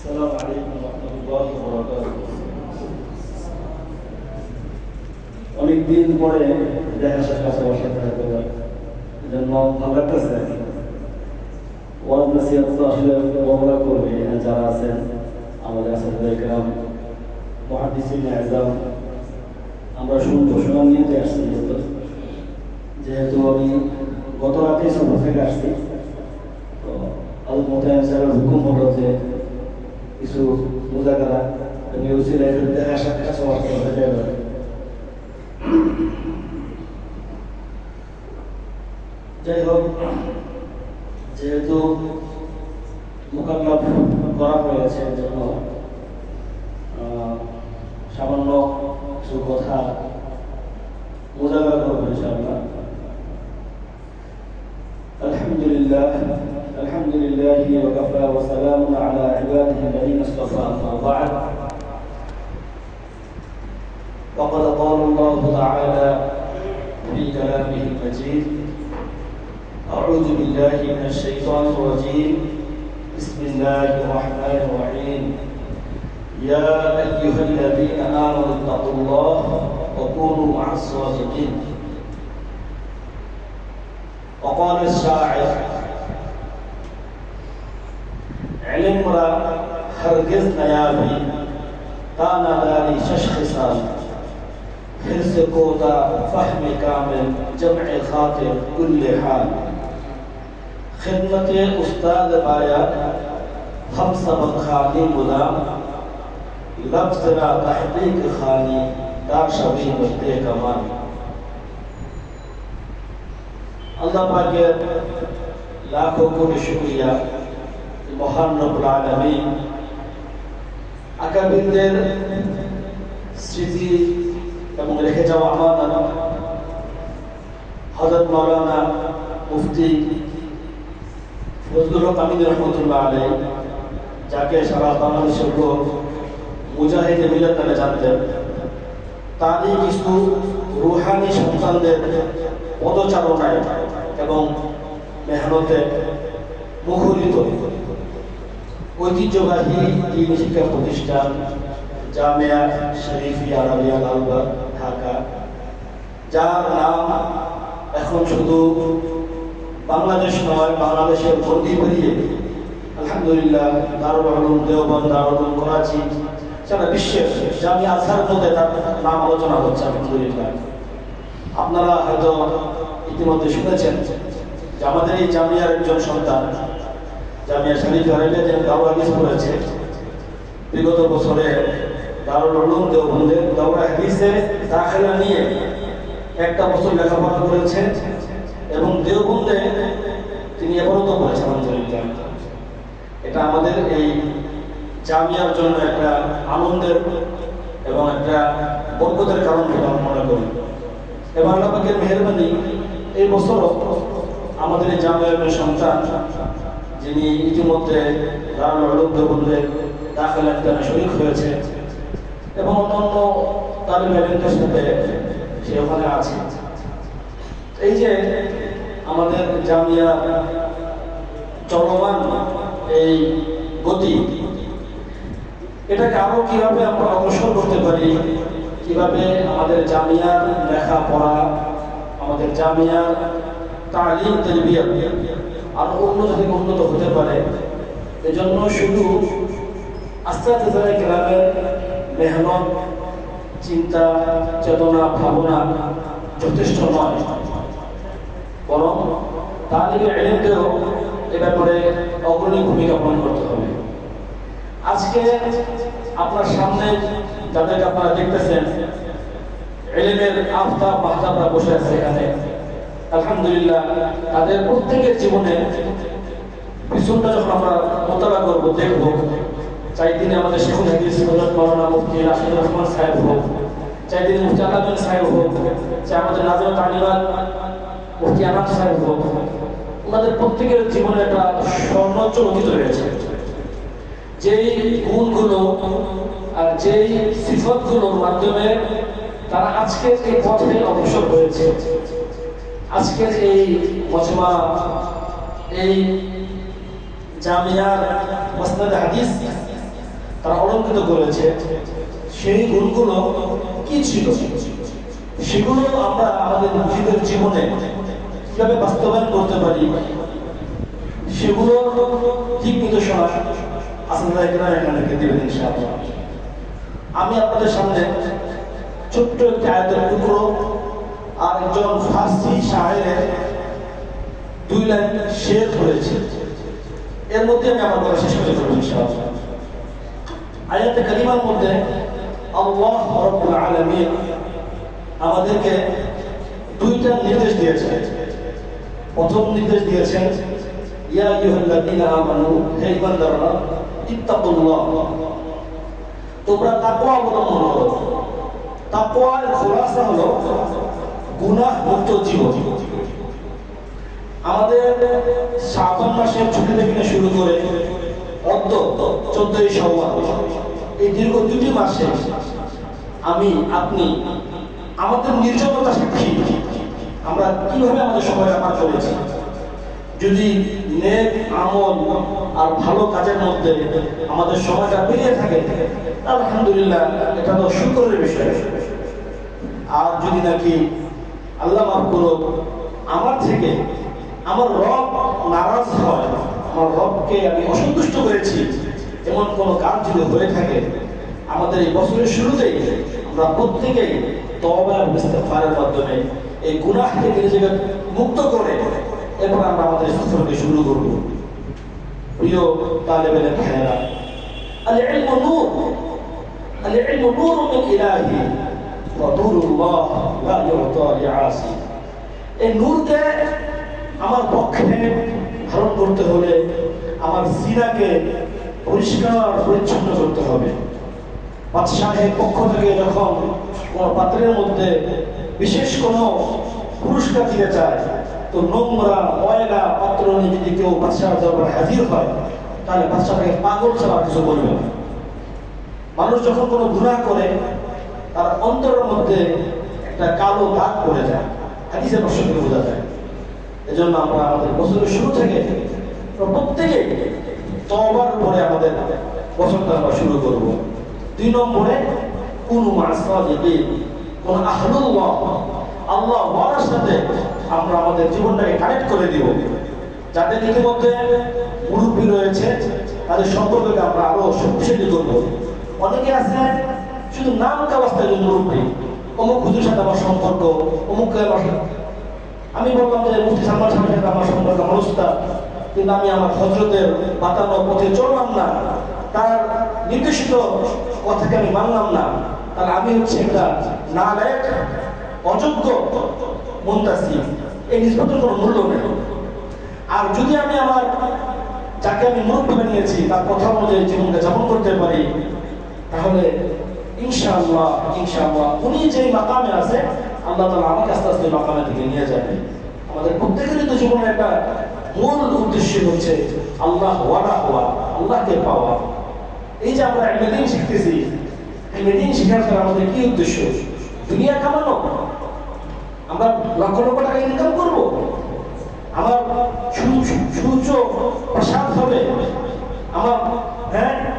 السلام عليكم ورحمة الله وبركاته. অনেক দিন পরে দেখা সাক্ষাৎ হওয়ার সাথে জন্য ভালো লাগতেছে। ওয়াজ নসিহত তো আসলে বড়রা করবে, যারা আছেন আমাদের আসলে کرام মুহাদ্দিসিন আযম, আমরা শুনবো, শোনা নিয়ে আসছি। যেহেতু আমি গত রাতে সফর থেকে আসছি, তো আল্লাহ মোতায়েন সাহেবের হুকুম হলো যে কিছু মুজাকারা মিউজিয়ামের দেখা সাক্ষাৎ হওয়ার কথা যাবে। যাই হোক, যেহেতু মোকাল্লাফ করা হয়েছে, জন্য সামান্য কিছু কথা মুজাকারা করবো ইনশাআল্লাহ। আলহামদুলিল্লাহ আলহামদুলিল্লাহি ওয়া কাফা ওয়া সালামুন আলা ইবাদিহি আল্লাযীনা ইসতাফা, আম্মা বা'দ। وقد قال الله تعالى في كلامه المجيد: أعوذ بالله من الشيطان الرجيم، بسم الله الرحمن الرحيم، يا أيها الذين آمنوا اتقوا الله وكونوا مع الصادقين. وقال الشاعر: علم را هرگز نیابی تانا داری ششخصان، حرص کوتا فهم کامل جمع خاطر کل حال. خدمت استاد بایا ہم سبق خانی غلام، لفظ را تحقیق خانی دار شبی بردے کمان. আল্লাহ পাকের লাখো কোটি শুকরিয়া, মহান রব্বুল আলামিন আকাবিরদের স্মৃতি এবং রেখে যাওয়া আমানত হযরত মাওলানা মুফতি ফজলুল হক আমিনী রহমাতুল্লাহ আলাইহি, যাকে সারা বাংলাদেশের লোক মুজাহিদ মিল্লাত নামে জানতেন, তারই কিছু রুহানি সন্তানদের পদচারণায় এবং মেহনতে মুখরিত ঐতিহ্যবাহী দ্বীনি শিক্ষা প্রতিষ্ঠান জামিয়া শরীফিয়া আরাবিয়া লালবাগ ঢাকা, যার নাম এখন শুধু বাংলাদেশ নয়, বাংলাদেশের গণ্ডি পেরিয়ে আলহামদুলিল্লাহ দারুল উলুম দেওবন্দ, দারুল উলুম করাচি, সারা বিশ্বের জামিয়া আজহারের মধ্যে তার নাম আলোচনা হচ্ছে আলহামদুলিল্লাহ। আপনারা হয়তো ইতিমধ্যে শুনেছেন যে আমাদের এই জামিয়ার একজন সন্তান জামিয়া শরীফিয়া আরাবিয়া যে দাওরা হাদিস পড়েছে, বিগত বছরে দারুল উলুম দেওবন্দে দাওরা হাদিসে দাখিলা নিয়ে একটা বছর লেখাপড়া করেছেন এবং দেওবন্দে তিনি এবারত করেছেন আলহামদুলিল্লাহ। এটা আমাদের এই জামিয়ার জন্য একটা আনন্দের এবং একটা বরকতের কারণ বলে আমি মনে করি। এবার আল্লাহ পাকের মেহেরবানি, এই বছর আমাদের এই জামিয়ার সন্তান যিনি ইতিমধ্যে দারুল উলুম দেওবন্দে দাখিলা নিতে শরীক হয়েছে এবং অন্যান্য তালিব ইলমের সাথে সে ওখানে আছে। এই যে আমাদের জামিয়া চলমান এই গতি, এটাকে আরো কিভাবে আমরা অগ্রসর করতে পারি, কিভাবে আমাদের জামিয়ার লেখাপড়া, আমাদের জামিয়ার তালিম তারবিয়ত আরো উন্নত থেকে উন্নত হতে পারে, এজন্য শুধু আস্তাতিজায়ে কেরামের মেহনত, চিন্তা, চেতনা, ভাবনা যথেষ্ট নয়, বরং তালিবে ইলমকেও এ ব্যাপারে অগ্রণী ভূমিকা পালন করতে হবে। আজকে আপনার সামনে যাদেরকে আপনারা দেখতেছেন, ইলমের আফতাব মাহতাবরা বসে আছে এখানে, আলহামদুলিল্লাহ তাদের প্রত্যেকের জীবনে পিছনটা যখন আমরা মোতালা করবো, দেখবো, চাই তিনি আমাদের শেখুল হাদিস হযরত মাওলানা মুফতি রাশিদুর রহমান সাহেব হোক, চাই তিনি মুফতি আলামিন সাহেব হোক, চাই আমাদের নাজমুল তালিবাত মুফতি আনাম সাহেব হোক, ওনাদের প্রত্যেকের জীবনে একটা স্বর্ণোচ্চ অতীত রয়েছে। যেই গুণগুলো আর যেই সিফাতগুলোর মাধ্যমে তারা আজকের এই পথে অগ্রসর হয়েছে, আজকের এই মজমা, এই জামিয়ার মুসনাদ হাদিস তারা অলঙ্কৃত করেছে, সেই গুণগুলো কি ছিল, সেগুলো আমরা আমাদের নিজেদের জীবনে কিভাবে বাস্তবায়ন করতে পারি, সেগুলো ঠিক নির্দেশনা আসলে এখানে দেবেন ইনশাআল্লাহ। আমি আপনাদের সামনে ছোট্ট একটি আয়াতের টুকরো আর একজন ফার্সি শায়েরের 2 লাইন শের করেছি, এর মধ্যে আমি আমার কথা শেষ করে দেবো ইনশাআল্লাহ। আয়াতে কারিমার মধ্যে আল্লাহ রাব্বুল আলামিন আমাদেরকে 2টা নির্দেশ দিয়েছেন। প্রথম নির্দেশ দিয়েছেন, ইয়া আইয়ুহাল্লাযীনা আমানু, হে ঈমানদাররা, ইত্তাকুল্লাহ, তোমরা তাকওয়া অবলম্বন করো। তাকওয়ার খোলাসা হলো গুনাহ মুক্ত জীবন। আমাদের শাবান মাসের ছুটি থেকে শুরু করে অদ্য 14ই শাওয়াল, এই দীর্ঘ 2টি মাসে আমি আপনি আমাদের নির্জনতা সাক্ষী আমরা কিভাবে আমাদের সময়টা পার করেছি। যদি নেক আমল আর ভালো কাজের মধ্যে আমাদের সময়টা পেরিয়ে থাকে, আলহামদুলিল্লাহ, এটা তো শুকরের বিষয়। আর যদি নাকি আল্লাহ মাফ করুক, আমার থেকে আমার রব নারাজ হয়, আমার রবকে আমি অসন্তুষ্ট করেছি, এমন কোনো কাজ যদি হয়ে থাকে, আমাদের এই বছরের শুরুতেই আমরা প্রত্যেকেই তওবা এবং ইস্তিগফারের মাধ্যমে এই গুনাহ থেকে নিজেকে মুক্ত করে এরপর আমরা আমাদের সফরকে শুরু করব। প্রিয় তালেবের ভাইয়েরা, আল ইলমু নূর, আল ইলমু নূরুন মিন ইলাহি ওয়া নূরুল্লাহ লা ইউতা লিআসি। এই নূরকে আমার পক্ষে ধারণ করতে হলে আমার সিনাকে পরিষ্কার পরিচ্ছন্ন করতে হবে। বাদশাহের পক্ষ থেকে যখন কোন পাত্রের মধ্যে বিশেষ কোনো পুরস্কার দিতে চায়, তো নোংরা ময়লা পাত্র নিয়ে যদি কেউ বাদশার দরবারে হাজির হয়, তাহলে বাদশাকে পাগল ছাড়া কিছু বলবে না। মানুষ যখন কোনো গুনাহ করে, তার অন্তরের মধ্যে একটা কালো দাগ পড়ে যায়, হাদিসের ভাষ্য থেকে বোঝা যায়। এজন্য আমরা আমাদের বছরের শুরু থেকে প্রত্যেকে তওবার উপরে আমাদের বছরটা আমরা শুরু করব। 2 নম্বরে, কুনু মা'আস সাদিকিন, কোন আহলুল্লাহ, আল্লাহ ওয়ালার সাথে আমরা আমাদের জীবনটাকে কানেক্ট করে দিব। যাদের ইতিমধ্যে মুরব্বী রয়েছে, তাদের সম্পর্ককে আমরা আরো শক্তিশালী করব। অনেকে আছে শুধু নাম কাওয়াস্তায় মুরব্বী, অমুক হুজুর সাথে আমার সম্পর্ক, অমুক আমি বললাম যে মুফতি সালমান সাহেবের সাথে আমার সম্পর্ক মনস্তা, কিন্তু আমি আমার হযরতের বাতানো পথে চললাম না, তার নির্দেশিত কথাকে আমি মানলাম না, তাহলে আমি হচ্ছে একটা নালায়েক, অযোগ্য মুনতাসিব। এই নিসবতের কোনো মূল্য নেই। আর যদি আমি আমার যাকে আমি মুরব্বী বানিয়েছি তার কথা অনুযায়ী জীবনকে যাপন করতে পারি, তাহলে ইনশাআল্লাহ ইনশাআল্লাহ উনি যেই মাকামে আছে, আল্লাহ তাআলা আমাকে আস্তে আস্তে মাকামে থেকে নিয়ে যাবে। আমাদের প্রত্যেকেরই তো জীবনের একটা মূল উদ্দেশ্য হচ্ছে আল্লাহ ওয়ালা হওয়া, আল্লাহকে পাওয়া। এই যে আমরা ইলম শিখতেছি, এই ইলম শেখার দ্বারা আমাদের কি উদ্দেশ্য? দুনিয়া কামানো? আমরা লক্ষ লক্ষ টাকা ইনকাম করব? আমার সুউচ্চ প্রসাদ হবে? আমার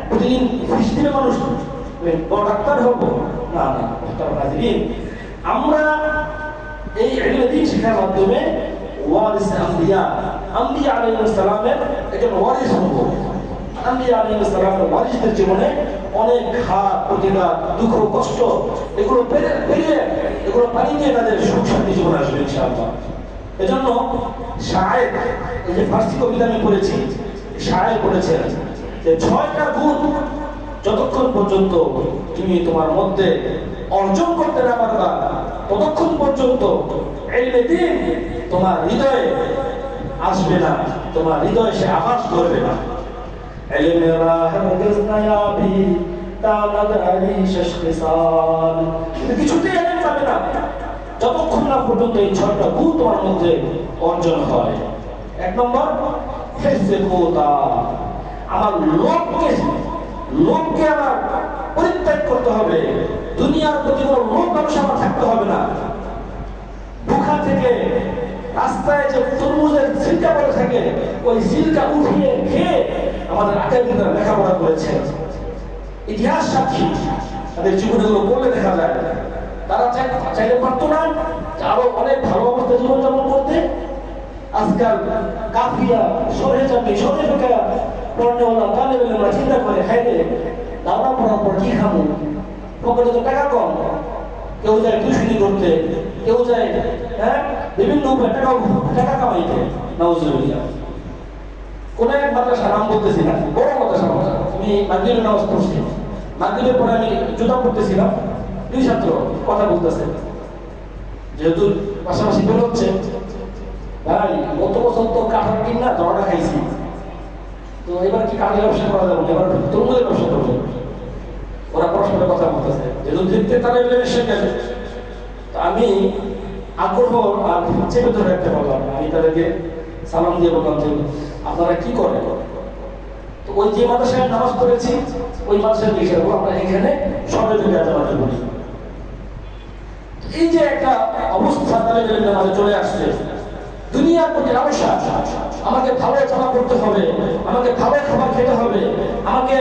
প্রতিদিন ফিস দিবে মানুষ, বড় ডাক্তার হবো? না না, আমরা এই ইলম শেখার মাধ্যমে ওয়ারিস আম্বিয়া, আম্বিয়া আলাইহিস সালামের একজন ওয়ারিস হব। আম্বিয়া আলাইহিস সালামের ওয়ারিসদের জীবনে অনেক ঘাত প্রতিঘাত, দুঃখ কষ্ট, এগুলো পেরিয়ে এগুলো পানি দিয়ে তাদের সুখ শান্তি জীবন আসবে ইনশাআল্লাহ। এজন্য শায়ের, এই যে ফার্সি কবিতা আমি পড়েছি, শায়ের বলেছেন যে 6টা গুণ যতক্ষণ পর্যন্ত তুমি তোমার মধ্যে অর্জন করতে না পারবা, ততক্ষণ পর্যন্ত ইলমে দ্বীন তোমার হৃদয়ে আসবে না, তোমার হৃদয়ে সে আবাস করবে না। ইলমে রাহ গজনায়াবি তালাদ আলী শাশখিসাল, কিছুতেই ইলম পাবে না যতক্ষণ না পর্যন্ত এই 6টা গুণ তোমার মধ্যে অর্জন হয়। 1 নম্বর, হিফজে কোতা, আমার লোভকে আমার পরিত্যাগ করতে হবে। দুনিয়ার প্রতি কোনো লোভ ব্যবসা আমার থাকতে হবে না। বুখা থেকে রাস্তায় যে তরমুজের ছিলকা পড়ে থাকে, ওই ছিলকা উঠিয়ে খেয়ে আমাদের আকাবিররা লেখাপড়া করেছে। ইতিহাস সাক্ষী, তাদের জীবনগুলো পড়লে দেখা যায় তারা চাইলে পারতো না আরো অনেক ভালো অবস্থায় জীবনযাপন করতে। আজকাল কাফিয়া সরে যাবে, সরে ফেকা পড়নেওয়ালা তালেবেলেরা চিন্তা করে, হ্যাঁ রে দাওয়া পড়ার পর কি খাবো, পকেটে তো টাকা কম, কেউ যায় টিউশনি করতে, কেউ যায় বিভিন্ন উপায়ে টাকা কামাইতে। নাউজুবিল্লাহ। কোন এক মাদ্রাসা, নাম বলতেছি না, বড় মাদ্রাসা, আমি মাগরিবের নামাজ পড়ছি, মাগরিবের পরে আমি জুতা পড়তেছিলাম, দুই ছাত্র কথা বলতেছে, যেহেতু পাশাপাশি বের হচ্ছে, ভাই গত বছর তো কাঠের কিনা দরটা খাইছি, তো এবার কি কাঠের ব্যবসা করা যাবে, এবার তরমুজের ব্যবসা করবো। ওরা পরস্পরের কথা বলতেছে, যেহেতু দেখতে তারা এসে গেছে, আমি আগ্রহ আর চেপে ধরে রাখতে পারলাম না। আমি তাদেরকে সালাম দিয়ে বললাম যে আপনারা কি করেন? তো ওই যে মাদ্রাসায় নামাজ পড়েছি ওই মাদ্রাসায় লিখে রাখবো আমরা এখানে সবাই মিলে আদালতে বলি। এই যে একটা অবস্থা তাদের নামাজে চলে আসছে, দুনিয়ার প্রতি লালসা, আমাকে ভালো জামা পড়তে হবে, আমাকে ভালো খাবার খেতে হবে, আমাকে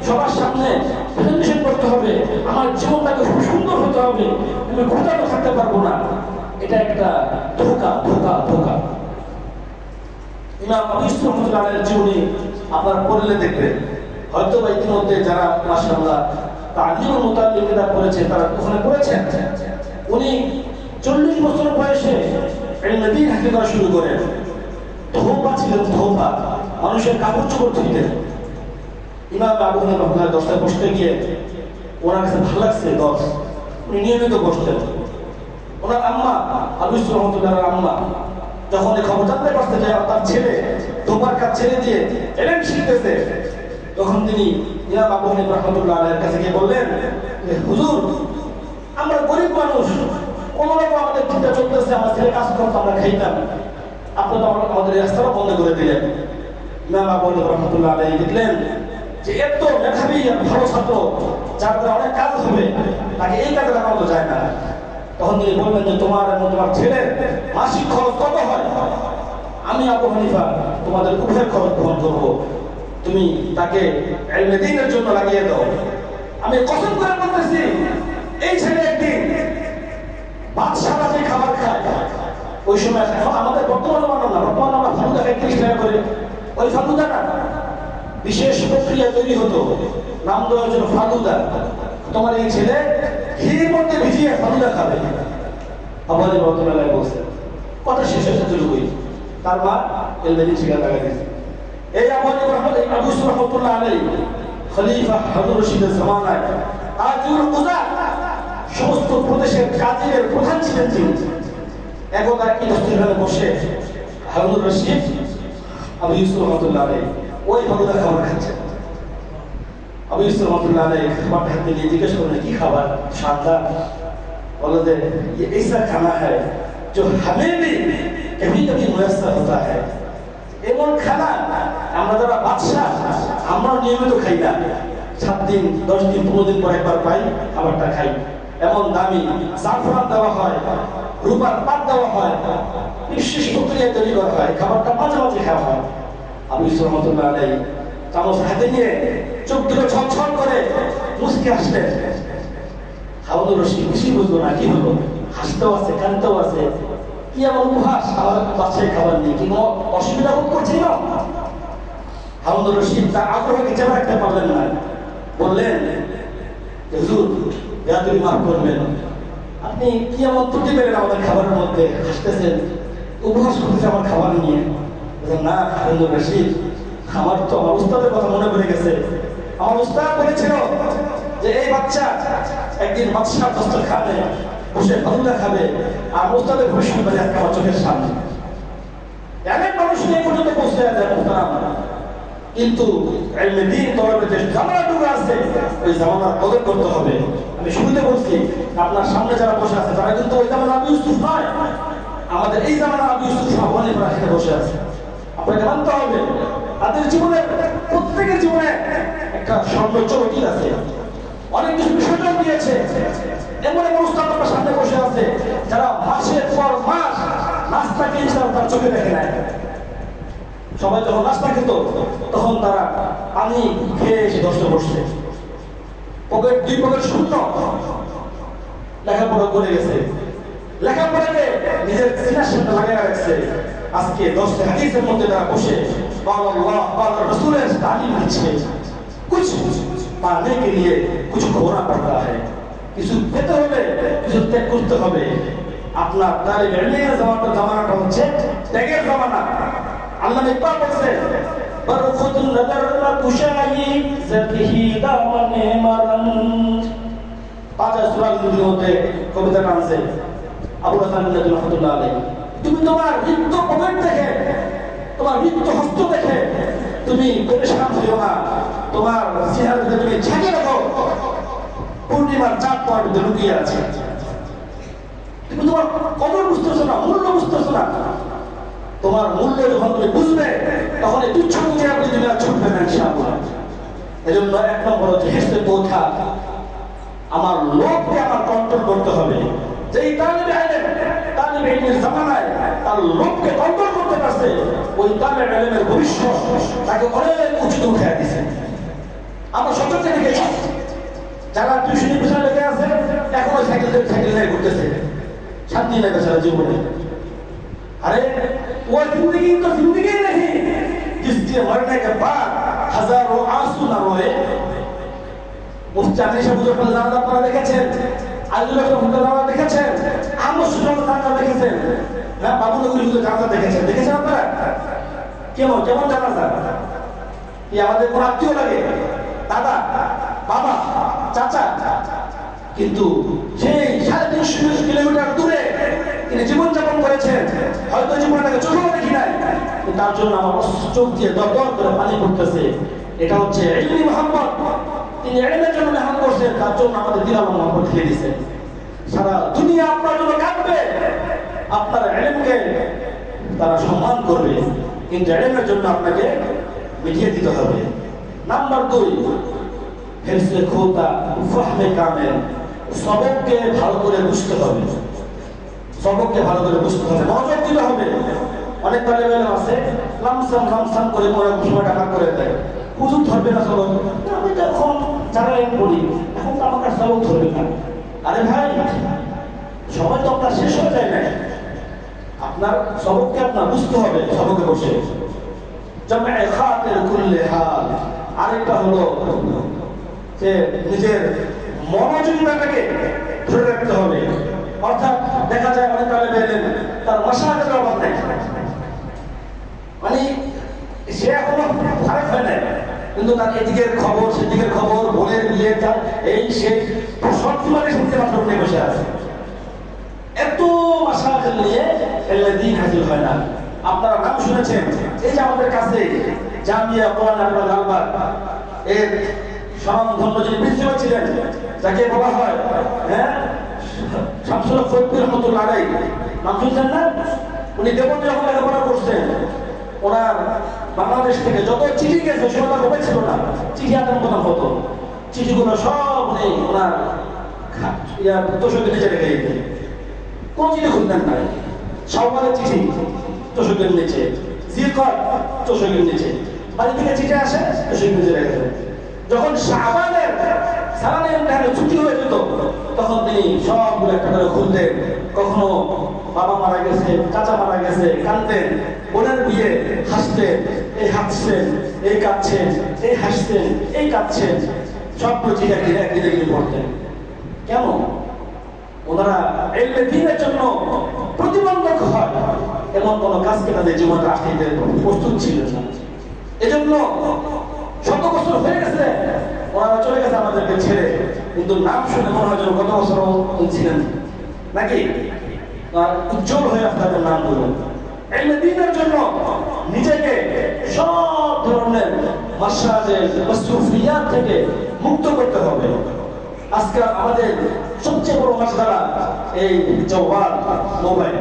সবার সামনে প্রেজেন্টেশন করতে হবে, আমার জীবনটাকে খুব সুন্দর হতে হবে, আমি ঘুরতে থাকতে পারবো না। এটা একটা ধোঁকা, ধোঁকা, ধোঁকা। ইমাম আবু ইউসুফ রাহমাতুল্লাহির জীবনী আপনারা পড়লে দেখবেন, হয়তো বা ইতিমধ্যে যারা মাশাআল্লাহ তালিমুল মুতাল্লিম কিতাব পড়েছেন তারা ওখানে পড়েছেন। উনি 40 বছর বয়সে ইলমে দ্বীন হাতে করা শুরু করেন। ধোপা ছিলেন, ধোপা, মানুষের কাপড় চোপড় ধুইতেন। ইমাম আবু হানিফা রাহমাতুল্লাহ দশটায় বসতে গিয়ে ওনার কাছে ভালো লাগছে, উনি নিয়মিত বসতেন। ওনার আম্মা আবু ইউসুফ রাহমাতুল্লাহর আম্মা যখন এই খবর জানতে পারছে যে তার ছেলে ধোপার কাজ ছেড়ে দিয়ে এলেম শিখতেছে, তখন তিনি ইমাম আবু হানিফা রাহমাতুল্লাহ আলাইহির কাছে গিয়ে বললেন, হুজুর আমরা গরিব মানুষ, কোন রকম আমাদের চিন্তা চলতেছে, আমার ছেলে কাজ করতো আমরা খাইতাম, আপনি তো আমাদের রাস্তাটা বন্ধ করে দিলেন। ইমাম আবু হানিফা রাহমাতুল্লাহ আলাইহি দেখলেন যে এত মেধাবী ভালো ছাত্র, যার দ্বারা অনেক কাজ হবে, তাকে এই কাজে লাগানো যায় না। তখন তিনি বললেন যে তোমার এবং তোমার ছেলের মাসিক খরচ কত হয়, আমি আবু হানিফা তোমাদের উভয়ের খরচ বহন করবো, তুমি তাকে ইলমে দ্বীনের জন্য লাগিয়ে দাও। আমি কসম করে বলতেছি, এই ছেলে একদিন বাদশাহরা যে খাবার খায় ওই সময়, এখন আমাদের বর্তমানে বর্তমানে আমরা ফালুদা খাই 30 টাকা করে, ওই ফালুদা না বিশেষ প্রক্রিয়া তৈরি হতো, নাম দেওয়ার জন্য ফালুদা। তোমার এই ছেলে ঘির মধ্যে ভিজিয়ে ফালুদা খাবে। আবার বর্তমানে বলছে কথা শেষ হয়েছে চলুই, তার মা ইলমে দ্বীন শিক্ষা লাগাই দিয়েছে। এই আবু ইউসুফ রাহমাতুল্লাহ আলাইহি খলিফা হারুন রশিদের জামানায় আজুল উযা সমস্ত প্রদেশের কাজীদের প্রধান ছিলেন তিনি। একদা কি দস্তরখানে বসে হারুন রশিদ আবু ইউসুফ রাহমাতুল্লাহ আলাইহি ওই ফালুদা খাবার খাচ্ছেন। আবু ইউসুফ রাহমাতুল্লাহ আলাইহি খাবারটা হাতে নিয়ে জিজ্ঞেস করলেন, কি খাবার? শানদার। বলে যে ये ऐसा खाना है जो हमें भी कभी कभी मुयस्सर होता है। এমন খানা আমরা যারা বাদশাহ আমরা নিয়মিত খাই না, 7 দিন 10 দিন 15 দিন পর একবার পাই, খাবারটা খাই। এমন দামি জাফরান দেওয়া হয়, রূপার পাত দেওয়া হয়, বিশেষ প্রক্রিয়ায় তৈরি করা হয়, খাবারটা মাঝে মাঝে খাওয়া হয়। আবু ইউসুফ রাহমাতুল্লাহ আলাইহি চামচ হাতে নিয়ে চোখ দুটো ছলছল করে মুস্কি হাসলেন। হারুন রশিদ কিছুই বুঝলো না, কি হলো, হাসতেও আছে কাঁদতেও আছে, কি এমন উপহাস আমার বাচ্চায় খাবার নিয়ে, কি কোনো অসুবিধা বোধ করছি না? হারুন রশিদ তার আগ্রহকে চেপে রাখতে পারলেন না, বললেন, হুজুর দয়া করে মাফ করবেন, আপনি কি এমন ত্রুটি পেলেন আমাদের খাবারের মধ্যে, হাসতেছেন, উপহাস করতেছে আমার খাবার নিয়ে? না হারুন রশিদ, আমার তো আমার উস্তাদের কথা মনে পড়ে গেছে। আমার উস্তাদ বলেছিল যে এই বাচ্চা একদিন বাদশাহ দস্তরখানে বসে ফালুদা খাবে, আর উস্তাদের ভবিষ্যৎবাণী আজকে আমার চোখের সামনে। অনেক মানুষ এই পর্যন্ত পৌঁছে যায় মুহতারাম, কিন্তু ইলমে দ্বীন তলবে যে জামানাটুকু আছে ওই জামানার কদর করতে হবে। আমি শুরুতে বলছি আপনার সামনে যারা বসে আছে তারা কিন্তু ওই জামানা আবু ইউসুফ নয়, আমাদের এই জামানা আবু ইউসুফ সাহাবানি রাখতে বসে আছে। আপনাকে মানতে হবে তাদের জীবনে, প্রত্যেকের জীবনে একটা স্বর্ণ চৌকি আছে, অনেক কিছু বিসর্জন দিয়েছে। এমন এমন উস্তাদ আপনার সামনে বসে আছে যারা মাসের পর মাস নাস্তাকে হিসাবে তার চোখে দেখে নেয়। সবাই যখন নাস্তা খেত তখন তারা পানি খেয়ে এসে দশটা বসছে। পকেট দুই পকেট শূন্য, লেখাপড়া করে গেছে, লেখাপড়াকে নিজের সিনার সাথে লাগিয়ে রাখছে। আজকে 10 হাদিসের মধ্যে তারা বসে আল্লাহ আল্লাহ রাসূলের তালিম দিচ্ছে। कुछ पाने के लिए कुछ खोना पड़ता है, কিছু পেতে হলে কিছু ত্যাগ করতে হবে। আপনার তালিব ইলমের জামানাটা হচ্ছে ত্যাগের জামানা। আল্লাহ একবার বলছেন বরখুদুন নজর লা কুশাই জাতিহি দামানে মারান। পাঁচা সূরার মধ্যে কবিতা আছে আবু হাসান নদী রহমাতুল্লাহ আলাইহি। তুমি তোমার রিক্ত পকেট দেখে, তোমার রিক্ত হস্ত দেখে তুমি পরেশান হইও না। তোমার চেহারা যদি তুমি ঝাঁকিয়ে রাখো, পূর্ণিমার চাঁদ তোমার ভিতরে লুকিয়ে আছে। তুমি তোমার কদর বুঝতেছো না, মূল্য বুঝতেছো না। তোমার মূল্য যখন তুমি বুঝবে, তখন এই তুচ্ছ চেহারা করে তুমি আর ছুটবে না ইনশাআল্লাহ। এজন্য 1 নম্বর হচ্ছে হেসে পৌঁছা। আমার লোভকে আমার কন্ট্রোল করতে হবে। যেই তালিবে ইলমের জামানায় তার লোভকে কন্ট্রোল করতে পারছে, ওই তালিবে ইলমের ভবিষ্যৎ তাকে অনেক উঁচুতে উঠে দিয়েছে। আমরা সচক্ষে দেখেছি যারা টিউশনের পেছনে লেগে আছে, এখনো সাইকেল নিয়ে ঘুরতেছে, শান্তি নেই বেচারা জীবনে। अरे वो जिंदगी तो जिंदगी नहीं जिसके मरने के बाद हजारों आंसू न रोए। মুফতি আলী সাহেব হুজুর জানাজা আপনারা দেখেছেন, আইজুল হক হুজুর জানাজা দেখেছেন, আহমদ সুজন জানাজা দেখেছেন, হ্যাঁ বাবুল হুজুর জানাজা দেখেছেন, দেখেছেন আপনারা? কেমন কেমন জানাজা? কি আমাদের কোন আত্মীয় লাগে, দাদা, বাবা, চাচা? কিন্তু সেই 350 কিলোমিটার দূরে তিনি জীবনযাপন করেছেন, হয়তো জীবনটাকে চোখেও দেখি নাই, তার জন্য আমার চোখ দিয়ে দর দর করে পানি পড়তেছে। এটা হচ্ছে ইলমি মুহাম্মদ। তিনি ইলমের জন্য মেহনত করছেন, তার জন্য আমাদের দিল আল্লাহ মুহাম্মদ দিয়ে দিয়েছেন। সারা দুনিয়া আপনার জন্য কাঁদবে, আপনার ইলমকে তারা সম্মান করবে, কিন্তু ইলমের জন্য আপনাকে মিটিয়ে দিতে হবে। নাম্বার 2, হিফজে খোতা ফাহমে কামেল। সবককে ভালো করে বুঝতে হবে, সবককে ভালো করে বুঝতে হবে, মনোযোগ দিতে হবে। অনেক তালেবে ইলম আছে লামসাম করে পড়ে সময়টা পার করে দেয়। হুজুর ধরবে না সবক, আমি তো এখন যারা পড়ি এখন তো আমার সবক ধরবে না। আরে ভাই, সময় তো আপনার শেষ হয়ে যায় না, আপনার সবককে আপনার বুঝতে হবে। সবকে বসে জামে খাতির কুল্লে হাল। আরেকটা হলো যে নিজের মনোযোগটাকে ধরে রাখতে হবে। অর্থাৎ দেখা যায় অনেক তালেবে ইলম তার মাশাআল্লাহর অভাব নাই, মানে সে এখনো ফারাক হয় না, কিন্তু তার এদিকের খবর সেদিকের খবর, বোনের বিয়ে, এই সেই সব মানে শুনতে মাত্র নিয়ে বসে আছে। এত মাশাআল্লাহ নিয়ে দিন হাজির হয় না। আপনারা নাম শুনেছেন, এই যে আমাদের কাছে জামিয়া কোরআন লালবাগ এর স্বনামধন্য যিনি প্রিন্সিপাল ছিলেন, যাকে বলা হয় হ্যাঁ শামসুল হক ফরিদপুর রহমতুল্লাহ আলাইহি, নাম শুনছেন না? উনি দেবন যখন লেখাপড়া করছেন, ওনার বাংলাদেশ থেকে যত চিঠি গেছে সেটা হবে ছিল না, চিঠি আদান প্রদান হতো। চিঠিগুলো সব নেই ওনার তোষকের নিচে রেখে দিতেন, কোন চিঠি খুলতেন না। সবার চিঠি তোষকের নিচে, জিকর তোষকের নিচে, বাড়ি থেকে চিঠি আসে তোষকের নিচে রেখে দেন। যখন শাবানের সালানের ইমতিহানে ছুটি হয়ে যেত, তখন তিনি সবগুলো একটা করে খুলতেন। কখনো বাবা মারা গেছে, চাচা মারা গেছে, কাঁদতেন। বোনের বিয়ে, হাসতেন, এই হাসছেন, এই কাঁদছেন, এই হাসতেন, এই কাঁদছেন, সবগুলো চিঠি একদিনে পড়তেন। কেমন? ওনারা ইলমে দ্বীনের জন্য প্রতিবন্ধক হয় এমন কোন কাজকে তাদের জীবনে রাখতে প্রস্তুত ছিলেন না। এজন্য 100 বছর হয়ে গেছে, ওনারা চলে গেছে আমাদেরকে ছেড়ে, কিন্তু নাম শুনে মনে হয় যেন কত বছর ছিলেন নাকি, উজ্জ্বল হয়ে আপনাদের নামগুলো। ইলমে দ্বীনের জন্য নিজেকে সব ধরনের মাশরাজের মাসরুফিয়াত থেকে মুক্ত করতে হবে। আজকে আমাদের সবচেয়ে বড় মাসলা এই জওয়াল, মোবাইল।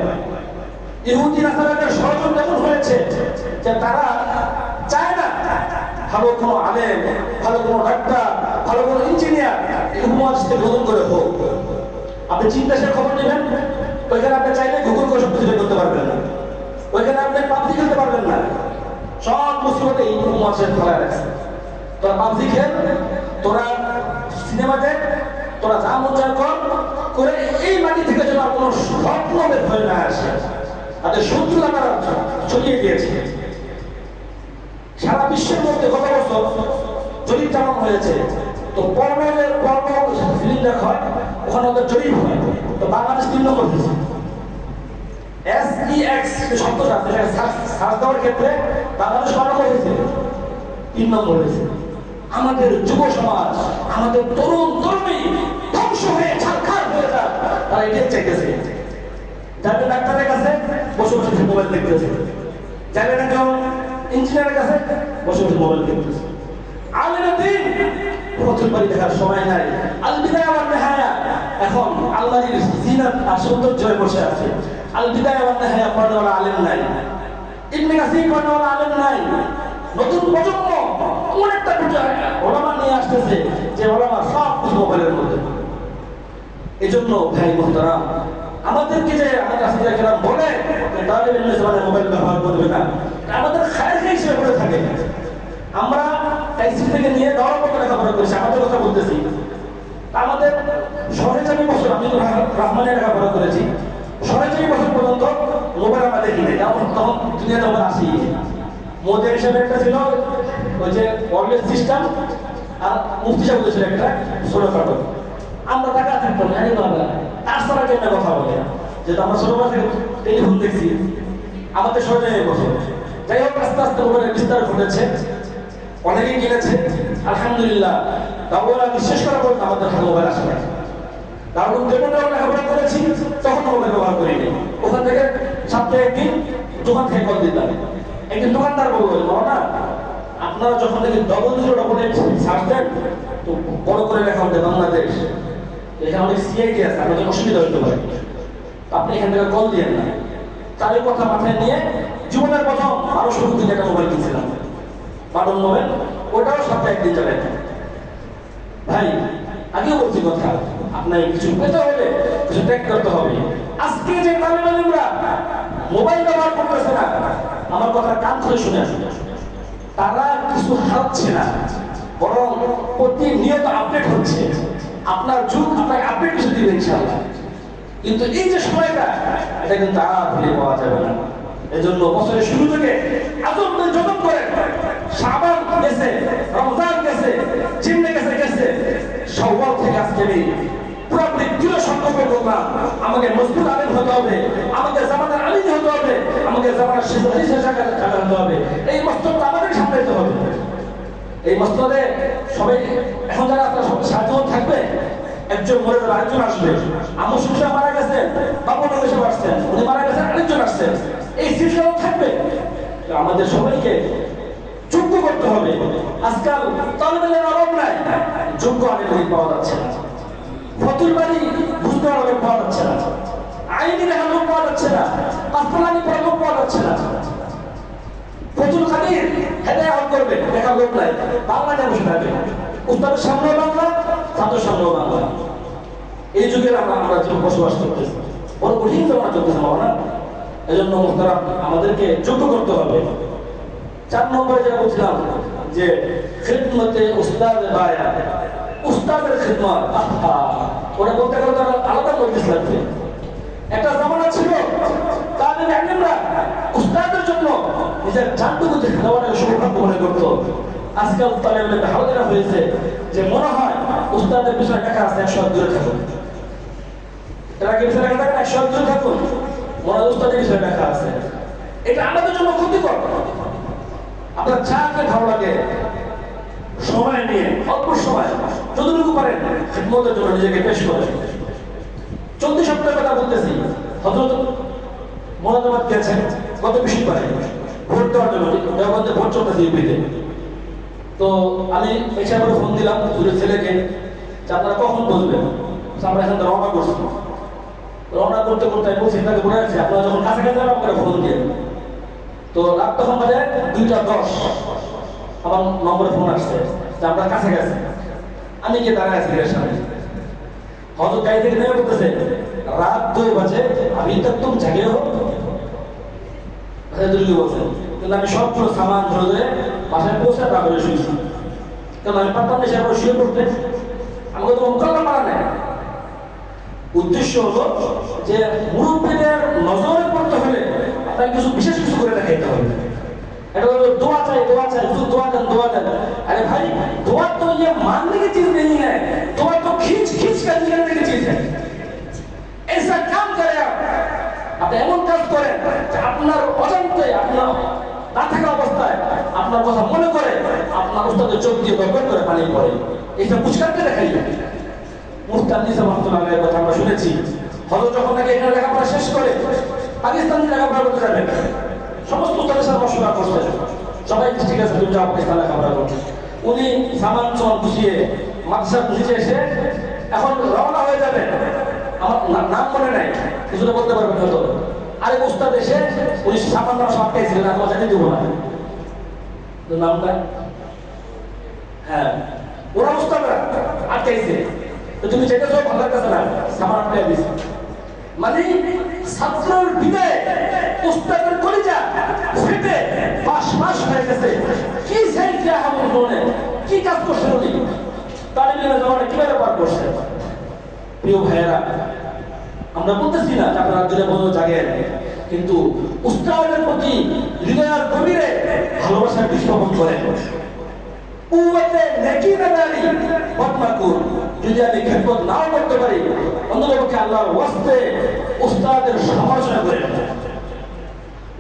ইহুদি নাসারাদের ষড়যন্ত্র এমন হয়েছে যে তারা চায় না ভালো কোনো আলেম, ভালো কোনো ডাক্তার, ভালো কোনো ইঞ্জিনিয়ার এই উপমহাদেশে গ্রহণ করে হোক। আপনি চিন্তাশের খবর নেবেন, ওইখানে আপনি চাইলে গুগল করে সব কিছু করতে পারবেন না, ওইখানে আপনি পাবজি খেলতে পারবেন না। সব মুসিবতে এই উপমহাদেশের ফলায় রাখছে। তোরা পাবজি খেল, তোরা সিনেমা দেখ, তোরা যা মন চায় কর, করে এই মাটি থেকে যেন আর কোনো স্বপ্ন বের হয়ে না আসে। তাদের শত্রুতা তারা ছড়িয়ে দিয়েছে। সারা বিশ্বের মধ্যে গত বছর জরিপ চালানো হয়েছে, তো পর্ণ ফিল্ম দেখা হয়, ওখানে ওদের জরিপ হয়, তো বাংলাদেশ 3 নম্বর হয়েছে। SEX শব্দটা সার্চ দেওয়ার ক্ষেত্রে বাংলাদেশ 5 নম্বর হয়েছে, 3 নম্বর হয়েছে। আমাদের যুব সমাজ, আমাদের তরুণ তরুণী ধ্বংস হয়ে ছারখার হয়ে যায়, তারা এটাই চাইতেছে। যাবে ডাক্তারের কাছে বসে বসে মোবাইল দেখতেছে, যাবে একজন ইঞ্জিনিয়ারের কাছে বসে বসে মোবাইল দেখতেছে। আলেমের দিন প্রচুর বাড়ি দেখার সময় নাই। আল বিদায়া ওয়ান নিহায়া, এখন আল্লাহর জিনাত আর সৌন্দর্যে বসে আছে। আল বিদায়া ওয়ান নিহায়া পড়ানোর আলেম নাই, ইবনে কাসির পড়ানোর আলেম নাই। নতুন প্রজন্ম এমন একটা ওলামা নিয়ে আসতেছে যে ওলামা সব কিছু মোবাইলের মধ্যে। এই জন্য ভাই মুহতারাম, আমাদেরকে যে আমাদের রাসূল কেরাম বলে তাহলে মোবাইল ব্যবহার করবে না, আমাদের খায়ের হিসেবে করে থাকে। আমরা টাইসিল থেকে নিয়ে দেওয়ার মতো লেখাপড়া করেছি, আমাদের কথা বলতেছি। আমাদের সরেচারি বছর, আমি রহমানের লেখাপড়া করেছি, সরেচারি বছর পর্যন্ত মোবাইল আমরা দেখি নাই, তখন দুনিয়াতে মোবাইল আসি। মোদের হিসাবে একটা ছিল ওই যে ওয়ারলেস সিস্টেম, আর মুফতি সাহেব ছিল একটা ছোটখাটো। আমরা টাকা থাকতো না, তার ছাড়া কেন কথা বলে, যেহেতু আমরা ছোটবেলা থেকে টেলিফোন দেখছি, আমাদের সরেচারি বছর। যাই হোক, আস্তে আস্তে মোবাইলের বিস্তার ঘটেছে, অনেকেই কিনেছে আলহামদুলিল্লাহ। তারপরে বিশ্বাস করা পর্যন্ত আমাদের হাতে মোবাইল আসে না। তারপর যেমন লেখাপড়া করেছি তখন মোবাইল ব্যবহার করিনি। ওখান থেকে সপ্তাহে একদিন দোকান থেকে কল দিতাম। একদিন দোকানদার বলবো না, আপনারা যখন থেকে $00 সার্চ দেন তো বড় করে লেখা হচ্ছে বাংলাদেশ, এখানে অনেক সিআইডি আছে, আপনাদের অসুবিধা হতে পারে, আপনি এখান থেকে কল দিয়েন না। তার এই কথা মাথায় নিয়ে জীবনের প্রথম 1200 দিন একটা মোবাইল কিনছিলাম, বাটন মোবাইল, ওটাও সপ্তাহে একদিন চালাইতাম। ভাই আগেও বলছি কথা, আপনার কিছু পেতে হলে কিছু ত্যাগ করতে হবে। আজকে যে তালিবান মোবাইল ব্যবহার করতেছে না, আমার কথা কান খুলে শুনে আসুন, তারা কিছু হারাচ্ছে না, বরং প্রতিনিয়ত আপডেট হচ্ছে। আপনার যুগ আপনাকে আপডেট কিছু দিবে ইনশাআল্লাহ, কিন্তু এই যে সময়টা এটা কিন্তু তারা ফিরে পাওয়া যাবে না। এজন্য বছরের শুরু থেকে আদম যতন করে শাবান গেছে, রমজান গেছে, জিন্নে গেছে, শাওয়াল থেকে আজকে নেই, পুরোপুরি দৃঢ় সংকল্প করলাম আমাকে মজবুত আলেম হতে হবে, আমাকে জামানার আলিম হতে হবে, আমাকে জামানার শেষে হতে হবে। এই মস্তকটা আমাদের সামলাইতে হবে। এই মস্তদে সবাই এখন যারা আপনার সবাই সাহায্য থাকবে, একজন মরে যাবে আরেকজন আসবে। আমার শিশুরা মারা গেছে, বাবু এসে আসছেন, উনি মারা গেছেন, আরেকজন আসছেন, এই শিশুরাও থাকবে। আমাদের সবাইকে যোগ্য করতে হবে। আজকাল তালেবেলের অভাব নাই, যোগ্য আলেম পাওয়া যাচ্ছে না, ফতুল বাড়ি বুঝতে লোক পাওয়া যাচ্ছে না, আইনি লেখার লোক পাওয়া যাচ্ছে না, কাস্তালানি পড়ার লোক পাওয়া যাচ্ছে না, ফতুল খানির হেদায়া হক করবে লেখার লোক নাই, বাংলাটা বসে থাকবে, উস্তাদের সামনেও বাংলা, ছাত্রের সামনেও বাংলা। এই যুগের আমরা বসবাস করতেছি, বড় কঠিন জমানা চলতেছে না। এই জন্য মুহতারাম আমাদেরকে যোগ্য করতে হবে। 4 নম্বরে যেটা বলছিলাম যে খিদমতে উস্তাদ বায়া, উস্তাদের খিদমত, ওটা বলতে গেলে তো আলাদা বলতে লাগবে। একটা জামানা ছিল তাদের আলেমরা উস্তাদের জন্য নিজের জানটুকু দেওয়ার সৌভাগ্য মনে করত। আজকাল তালেবেল একটা হালকা হয়েছে যে মনে হয় উস্তাদের পিছনে টাকা আছে, 100 দূরে থাকুন, এরা কি পিছনে টাকা 100 দূরে থাকুন, মনে হয় উস্তাদের পিছনে টাকা আছে। এটা আমাদের জন্য ক্ষতিকর। আপনার যাকে ভালো লাগে সময় নিয়ে অল্প সময় যতটুকু পারেন খিদমতের জন্য নিজেকে পেশ করেন। 14 সপ্তাহের কথা বলতেছি, হযরত মোনাজাত গেছেন গত বৃহস্পতিবারে ভোট দেওয়ার জন্য, দেওবন্দে ভোট চলতেছে ইউপিতে। তো আমি এসে আবার ফোন দিলাম দুটো ছেলেকে যে আপনারা কখন বসবেন। আমরা এখান থেকে রওনা করছি, রওনা করতে করতে আমি বলছি তাকে বলে রাখছি আপনারা যখন কাছাকাছি যাবেন আমাকে ফোন দিয়ে। তো রাত তখন বাজে 2:10, আমার নম্বরে ফোন আসছে যে আমরা কাছাকাছি। আমি গিয়ে দাঁড়ায় আছি এর সামনে, হযরত গাড়ি থেকে নেমে বলতেছে রাত 2 বাজে, আমি তক তুম জাগে হো। দিল্লি বলছেন, কিন্তু আমি সবগুলো সামান ধরে বাসায় পৌঁছে তারপরে শুয়েছি, কারণ আমি পারতাম না সে শুয়ে পড়তে। আমাকে তো মোকাবিলা করা নেই। উদ্দেশ্য হলো যে মুরব্বীদের নজরে পড়তে হলে আপনাকে কিছু বিশেষ কিছু করে দেখাইতে হবে। এটা হলো দোয়া চাই, দোয়া চাই, শুধু দোয়া দেন, দোয়া দেন। अरे भाई दुआ तो ये मांगने की चीज नहीं है, दुआ तो खींच खींच कर निकलने की चीज है। ऐसा काम करे आप एमन काज करें আপনার অজান্তে, আপনার না থাকা অবস্থায় আপনার কথা মনে করে আপনার উস্তাদের চোখ দিয়ে দরকার করে পানি পড়ে। এটা পুষ্কারকে দেখাই। মুফতি সাহেবের কথা আমরা শুনেছি, হযরত যখন নাকি এখানে লেখাপড়া শেষ করে পাকিস্তানে লেখাপড়া করতে যাবেন, সমস্ত উস্তাদের সাথে মশলা করছে, সবাই ঠিক আছে তুমি যাও পাকিস্তানে লেখাপড়া করতে। উনি সামান গুছিয়ে মাদ্রাসার নিচে এসে এখন রওনা হয়ে যাবে। আমার নাম মনে নাই, কিছুটা বলতে পারবেন হয়তো। আরেক উস্তাদ এসে উনি সামান সব আটকাইছিলেন, আমি জানি দেবো না নামটা। হ্যাঁ, ওরা উস্তাদরা আটকাইছে, তুমি যেটা সব ভালো লাগতেছে না, সামান আটকাই দিছে। মানে ছাত্রের বিদায় উস্তাদের কলিজা ফেটে পাশ পাশ হয়ে গেছে। কি চাইছে আমার মনে, কি কাজ করছে উনি, তালিমের জমানে কিভাবে পার করছে। প্রিয় ভাইয়েরা, আমরা বলতেছি না যে আপনারা দিনে বন্ধ জাগেন, কিন্তু উস্তাদের প্রতি হৃদয়ের গভীরে ভালোবাসার বিস্ফোরণ করেন। উম্মতে নেকি নাদারি বদমাকুর, যদি আমি খেদমত নাও করতে পারি অন্ততপক্ষে আল্লাহর ওয়াস্তে উস্তাদের সমালোচনা করেন।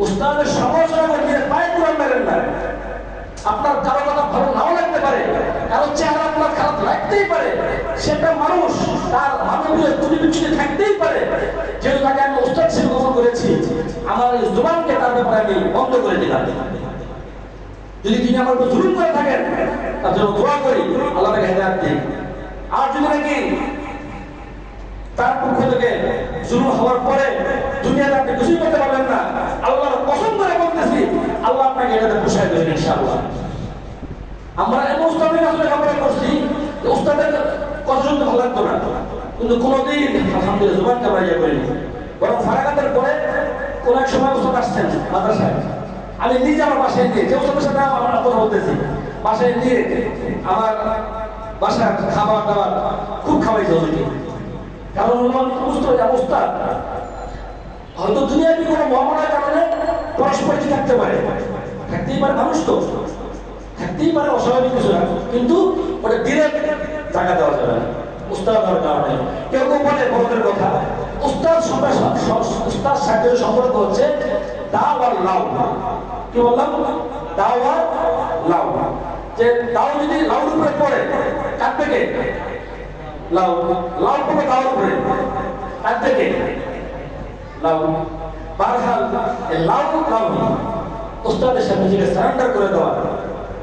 উস্তাদের সমালোচনা করে নিজের পায়ে কুড়াল মেরেন না। আপনার কারো কথা ভালো নাও লাগতে পারে, কারো চেহারা আপনার খারাপ লাগতেই পারে, সেটা মানুষ, তার মানবীয় ত্রুটি থাকতেই পারে। যেহেতু তাকে আমি উস্তাদ হিসেবে গ্রহণ করেছি, আমার এই জবানকে তার ব্যাপারে আমি বন্ধ করে দিলাম। যদি তিনি আমার উপর জুলুম করে থাকেন তার জন্য দোয়া করি, আল্লাহ তাকে হেদায়েত দিন। আর যদি নাকি তার পক্ষ থেকে জুলুম হওয়ার পরে দুনিয়াতে আপনি কিছুই করতে পারবেন না, আল্লাহর কসম করে বলতেছি আল্লাহ আপনাকে এটাতে পুষায় দেবেন ইনশাআল্লাহ। আমরা এমন উস্তাদের কাছে লেখাপড়া করছি যে উস্তাদের কথা শুনতে ভালো লাগতো না, কিন্তু কোনোদিন আলহামদুলিল্লাহ জুবান কামাইয়া করিনি। বরং ফারাকাতের পরে কোন এক সময় উস্তাদ আসছেন মাদ্রাসায়, আমি নিজে আমার বাসায় নিয়ে, যে উস্তাদের সাথে আমরা কথা বলতেছি, বাসায় নিয়ে আমার বাসার খাবার দাবার খুব খাওয়াইছে ওদেরকে। কারণ বুঝতে হবে উস্তাদ হয়তো দুনিয়াবি কোনো মহামারার কারণে পরস্পর থাকতে পারে, থাকতেই পারে, মানুষ তো থাকতেই পারে, অস্বাভাবিক কিছু না, কিন্তু ওটা ডিরেক্ট জায়গা দেওয়া যাবে না উস্তাদ হওয়ার কারণে। কেউ কেউ বলে বড়দের কথা, উস্তাদ উস্তাদ সাথে সম্পর্ক হচ্ছে দাও আর লাউ। কি বললাম? দাও আর লাউ। যে দাও যদি লাউর উপরে পড়ে কাটবে কে? লাউ। লাউ পড়ে দাওর উপরে কাটবে কে? লাউ। বারহাল লাউ লাউ উস্তাদের সামনে নিজেকে সারেন্ডার করে দেওয়া।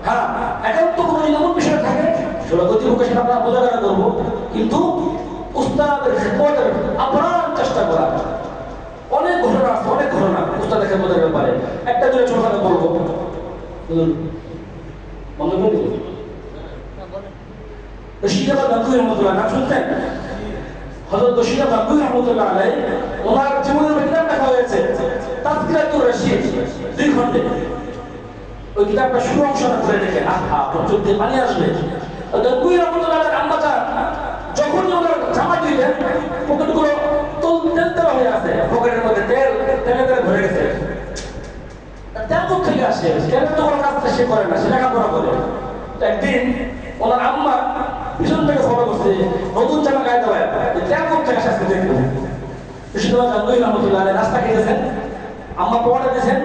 হ্যাঁ, একান্ত কোনো এমন বিষয় থাকে সেটা কর্তৃপক্ষের সাথে আমরা বোঝাপড়া করবো, কিন্তু উস্তাদের খেদমতের আপ্রাণ চেষ্টা করা। অনেক ঘটনা আছে, অনেক ঘটনা উস্তাদের খেদমতের ব্যাপারে। একটা দুটো ছোট কথা বলবো, বন্ধ করে দিল। রশিদাবাদ গান্ধী রহমতুল্লাহ নাম শুনতেন? হযরত রশিদাবাদ গান্ধী রহমতুল্লাহ আলাইহি ওনার জীবনের কিতাব লেখা হয়েছে তাযকিরাতুর রশিদ, 2 খণ্ডে। ওই কিতাবটা শুরু অংশটা করে দেখে আহা চোখ দিয়ে পানি আসবে। গান্ধী রহমতুল্লাহ আলাইহি আম্মাজা যখনই ওনার জামা দিলেন পকেটগুলো তেল হয়ে আছে, পকেটের মধ্যে তেলে ভরে গেছে। তেল থেকে আসে, তেলের তো কোনো কাজটা সে করে না, সে লেখাপড়া করে। একদিন ওনার আম্মা পিছন থেকে ফলো করছে, নতুন জামা গায়ে দেওয়া তেল থেকে আসে দেখবো। রশিদাবাদ গান্ধী রহমতুল্লাহ আলাইহি রাস্তা কেটেছেন, আম্মা পরোটা দিয়েছেন,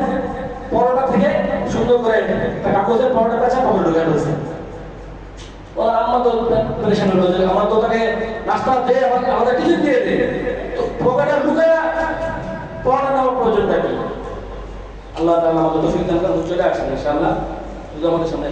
পরোটা থেকে সুন্দর করে কাগজের পরোটা কাছে পকেটে ঢুকে দিয়েছে। ওনার আম্মা তো পরেশান হলো যে আমার তো তাকে নাস্তা দিয়ে আমাদের টিফিন দিয়ে দে, তো পকেটে ঢুকে পরোটা নেওয়ার প্রয়োজনটা কি? আল্লাহ তাআলা আমাদের তৌফিক দান করুন, চলে আসেন ইনশাআল্লাহ। যদি আমাদের সামনে